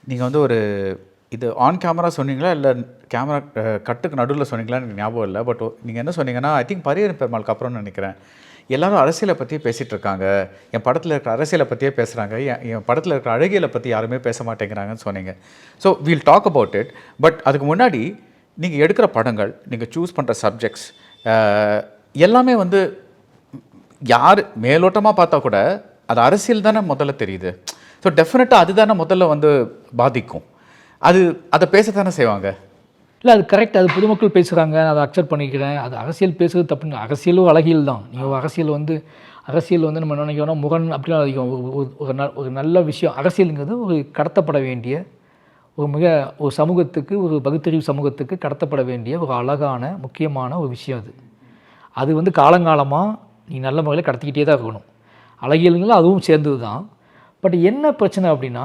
நீங்கள் வந்து ஒரு இது ஆன் கேமரா சொன்னீங்களா இல்லை கேமரா கட்டுக்கு நடுவில் சொன்னீங்களான்னு எனக்கு ஞாபகம் இல்லை. பட் நீங்கள் என்ன சொன்னீங்கன்னா, ஐ திங்க் பரியரும் பெருமாளுக்கு அப்புறம்னு நினைக்கிறேன், எல்லாரும் அரசியலை பற்றியே பேசிகிட்டு இருக்காங்க, என் படத்தில் இருக்கிற அரசியலை பற்றியே பேசுகிறாங்க, என் படத்தில் இருக்கிற அழகியலை பற்றி யாருமே பேச மாட்டேங்கிறாங்கன்னு சொன்னீங்க. So we'll talk about it. But அதுக்கு முன்னாடி நீங்கள் எடுக்கிற படங்கள், நீங்கள் சூஸ் பண்ணுற சப்ஜெக்ட்ஸ் எல்லாமே வந்து யார் மேலோட்டமாக பார்த்தா கூட அது அரசியல் தானே முதல்ல தெரியுது. ஸோ டெஃபினட்டாக அதுதானே முதல்ல வந்து பாதிக்கும். அதை பேசத்தானே செய்வாங்க. இல்லை, அது கரெக்ட். அது பொதுமக்கள் பேசுகிறாங்க, அதை அக்செப்ட் பண்ணிக்கிறேன். அது அரசியல் பேசுகிறது தப்புன்னு. அரசியலும் அழகியல் தான். நீங்கள் அரசியல் வந்து நம்ம நினைக்கிறோம்னா முரண் அப்படிலாம் அதிகம். ஒரு நல்ல விஷயம் அரசியலுங்கிறது ஒரு கடத்தப்பட வேண்டிய ஒரு சமூகத்துக்கு, ஒரு பகுத்தறிவு சமூகத்துக்கு கடத்தப்பட வேண்டிய ஒரு அழகான முக்கியமான ஒரு விஷயம். அது வந்து காலங்காலமாக நீ நல்ல முறையில் கடத்திக்கிட்டே தான் இருக்கணும். அழகியலுங்களும் அதுவும் சேர்ந்தது தான். பட் என்ன பிரச்சனை அப்படின்னா,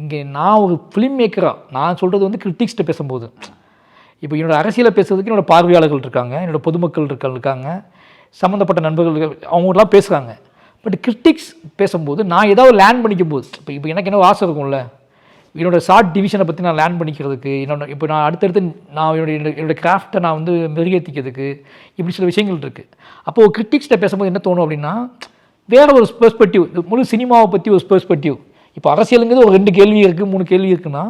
இங்கே நான் ஒரு ஃபிலிம் மேக்கராக நான் சொல்கிறது வந்து கிரிட்டிக்ஸ்கிட்ட பேசும்போது, இப்போ என்னோடய அரசியலை பேசுறதுக்கு என்னோடய பார்வையாளர்கள் இருக்காங்க, என்னோடய பொதுமக்கள் இருக்காங்க, சம்மந்தப்பட்ட நண்பர்கள் அவங்களாம் பேசுகிறாங்க. பட் கிரிட்டிக்ஸ் பேசும்போது நான் ஏதாவது லேண்ட் பண்ணிக்கும் போது, இப்போ எனக்கு என்ன ஆசை இருக்கும்ல, என்னோடய ஷார்ட் டிவிஷனை பற்றி நான் லேண்ட் பண்ணிக்கிறதுக்கு, இப்போ நான் அடுத்தடுத்து நான் என்னோடய கிராஃப்டை நான் வந்து மெருகேற்றிக்கிறதுக்கு இப்படி சில விஷயங்கள் இருக்குது. அப்போது கிரிட்டிக்ஸ்கிட்ட பேசும்போது என்ன தோணும் அப்படின்னா, வேறு ஒரு பெர்ஸ்பெக்டிவ், முழு சினிமாவை பற்றி ஒரு பெர்ஸ்பெக்டிவ். இப்போ அரசியலுங்கிறது ஒரு 2 கேள்வி இருக்குது, 3 கேள்வி இருக்குன்னா,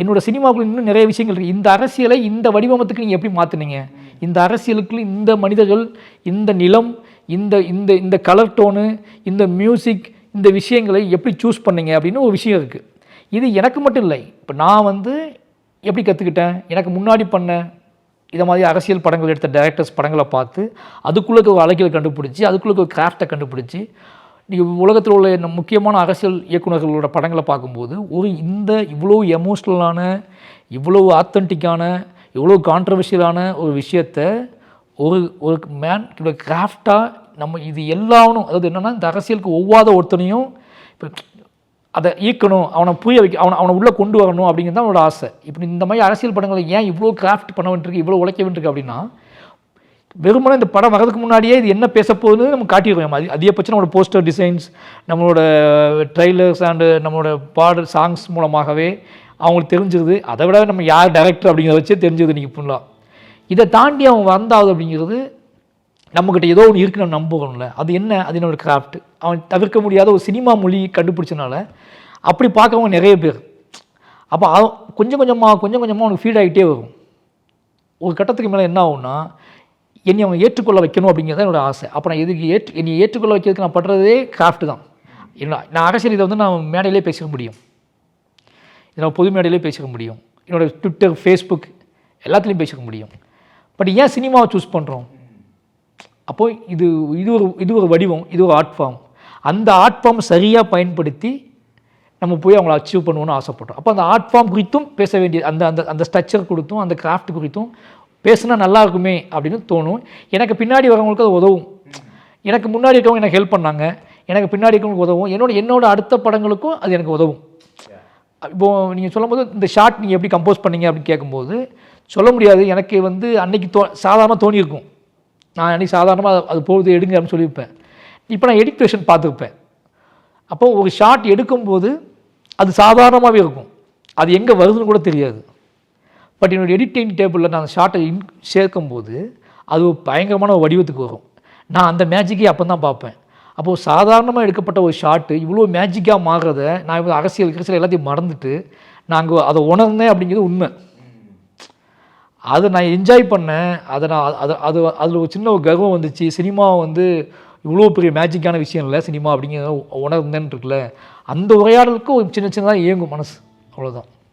என்னோடய சினிமாவுக்குள்ள இன்னும் நிறைய விஷயங்கள் இருக்குது. இந்த அரசியலை இந்த வடிவமத்துக்கு நீங்கள் எப்படி மாற்றினீங்க, இந்த அரசியலுக்கு இந்த மனிதர்கள், இந்த நிலம், இந்த இந்த இந்த கலர் டோனு, இந்த மியூசிக், இந்த விஷயங்களை எப்படி சூஸ் பண்ணீங்க அப்படின்னு ஒரு விஷயம் இருக்குது. இது எனக்கு மட்டும் இல்லை. இப்போ நான் வந்து எப்படி கற்றுக்கிட்டேன், எனக்கு முன்னாடி பண்ண இதை மாதிரி அரசியல் படங்கள் எடுத்த டைரக்டர்ஸ் படங்களை பார்த்து அதுக்குள்ளே ஒரு அழகியலை கண்டுபிடிச்சி, அதுக்குள்ளே ஒரு கிராஃப்டை கண்டுபிடிச்சி, நீங்கள் உலகத்தில் உள்ள முக்கியமான அரசியல் இயக்குநர்களோட படங்களை பார்க்கும்போது இவ்வளோ எமோஷ்னலான, இவ்வளோ ஆத்தென்டிக்கான, இவ்வளோ கான்ட்ரவர்ஷியலான ஒரு விஷயத்தை ஒரு மேனோட கிராஃப்டாக நம்ம இது எல்லாவனும், அதாவது என்னென்னா, இந்த அரசியலுக்கு ஒவ்வாத ஒருத்தனையும் இப்போ அதை ஈர்க்கணும், அவனை புரிய வைக்க, அவனை உள்ளே கொண்டு வரணும் அப்படிங்கிறது தான் அவனோட ஆசை. இப்படி இந்த மாதிரி அரசியல் படங்களை ஏன் இவ்வளோ கிராஃப்ட் பண்ண வேண்டியிருக்கு, இவ்வளோ உழைக்க வேண்டியிருக்கு அப்படின்னா, வெறுமனே இந்த படம் வரதுக்கு முன்னாடியே இது என்ன பேச போகுதுன்னு நம்ம காட்டிடுவோம். அதிகபட்சம் நம்மளோட போஸ்டர் டிசைன்ஸ், நம்மளோட ட்ரெய்லர்ஸ் அண்டு நம்மளோட பாடல் சாங்ஸ் மூலமாகவே அவங்களுக்கு தெரிஞ்சிருது. அதை விட நம்ம யார் டைரக்டர் அப்படிங்கிறத வச்சே தெரிஞ்சுது நீங்கள் ஃபுல்லாக. இதை தாண்டி அவன் வந்தாது அப்படிங்கிறது நம்மக்கிட்ட ஏதோ ஒன்று இருக்குன்னு நம்ம நம்புகிறோம்ல, அது என்ன, அது என்னோடய கிராஃப்ட். அவன் தவிர்க்க முடியாத ஒரு சினிமா மொழி கண்டுபிடிச்சனால அப்படி பார்க்குறவங்க நிறைய பேர். அப்போ கொஞ்சம் கொஞ்சமாக அவனுக்கு ஃபீட் ஆகிட்டே வரும். ஒரு கட்டத்துக்கு மேலே என்ன ஆகும்னா, என்னை அவன் ஏற்றுக்கொள்ள வைக்கணும் அப்படிங்கிறது தான் என்னோடய ஆசை. அப்போ நான் என்னை ஏற்றுக்கொள்ள வைக்கிறதுக்கு நான் பண்ணுறதே கிராஃப்ட் தான். நான் அரசியல் இதை வந்து நான் மேடையிலே பேசிக்க முடியும், இதை நான் பொது மேடையிலே பேசிக்க முடியும், என்னோடய ட்விட்டர், ஃபேஸ்புக் எல்லாத்துலேயும் பேசிக்க முடியும். பட் ஏன் சினிமாவை சூஸ் பண்ணுறோம்? அப்போது இது ஒரு வடிவம், இது ஒரு ஆர்ட் ஃபார்ம். அந்த ஆர்ட் ஃபார்ம் சரியாக பயன்படுத்தி நம்ம போய் அவங்கள அச்சீவ் பண்ணுவோன்னு ஆசைப்பட்டோம். அப்போ அந்த ஆர்ட் ஃபார்ம் குறித்தும் பேச வேண்டிய, அந்த ஸ்ட்ரக்சர் குறித்தும், அந்த கிராஃப்ட் குறித்தும் பேசுனா நல்லா இருக்குமே அப்படின்னு தோணும். எனக்கு பின்னாடி வரவங்களுக்கு அது உதவும். எனக்கு முன்னாடி இருக்கவங்க எனக்கு ஹெல்ப் பண்ணாங்க, எனக்கு பின்னாடி இருக்கவங்களுக்கு உதவும். என்னோட அடுத்த படங்களுக்கும் அது எனக்கு உதவும். இப்போது நீங்கள் சொல்லும்போது இந்த ஷார்ட் நீங்கள் எப்படி கம்போஸ் பண்ணீங்க அப்படின்னு கேட்கும்போது சொல்ல முடியாது. எனக்கு வந்து அன்றைக்கி சாதாரணமாக தோணியிருக்கும். நான் அன்றைக்கி சாதாரணமாக அது போகுது எடுங்க அப்படின்னு சொல்லியிருப்பேன். இப்போ நான் எடிட் பார்த்துருப்பேன். அப்போது ஒரு ஷார்ட் எடுக்கும்போது அது சாதாரணமாகவே இருக்கும், அது எங்கே வருதுன்னு கூட தெரியாது. பட் என்னோடய எடிட்டிங் டேபிளில் நான் அந்த ஷார்ட்டை சேர்க்கும்போது அது பயங்கரமான ஒரு வடிவத்துக்கு வரும். நான் அந்த மேஜிக்கே அப்போ தான் பார்ப்பேன். அப்போது சாதாரணமாக எடுக்கப்பட்ட ஒரு ஷார்ட்டு இவ்வளோ மேஜிக்காக மாறுறத நான் இப்போ அரசியல் எல்லாத்தையும் மறந்துட்டு நான் அதை உணர்ந்தேன் அப்படிங்கிறது உண்மை. அதை நான் என்ஜாய் பண்ணேன். அதில் ஒரு சின்ன ஒரு கர்வம் வந்துச்சு. சினிமா வந்து இவ்வளோ பெரிய மேஜிக்கான விஷயம் இல்லை சினிமா அப்படிங்கிறத உணர்ந்தேன்னு இருக்குல்ல, அந்த உரையாடலுக்கு ஒரு சின்னதாக இயங்கும் மனசு, அவ்வளோதான்.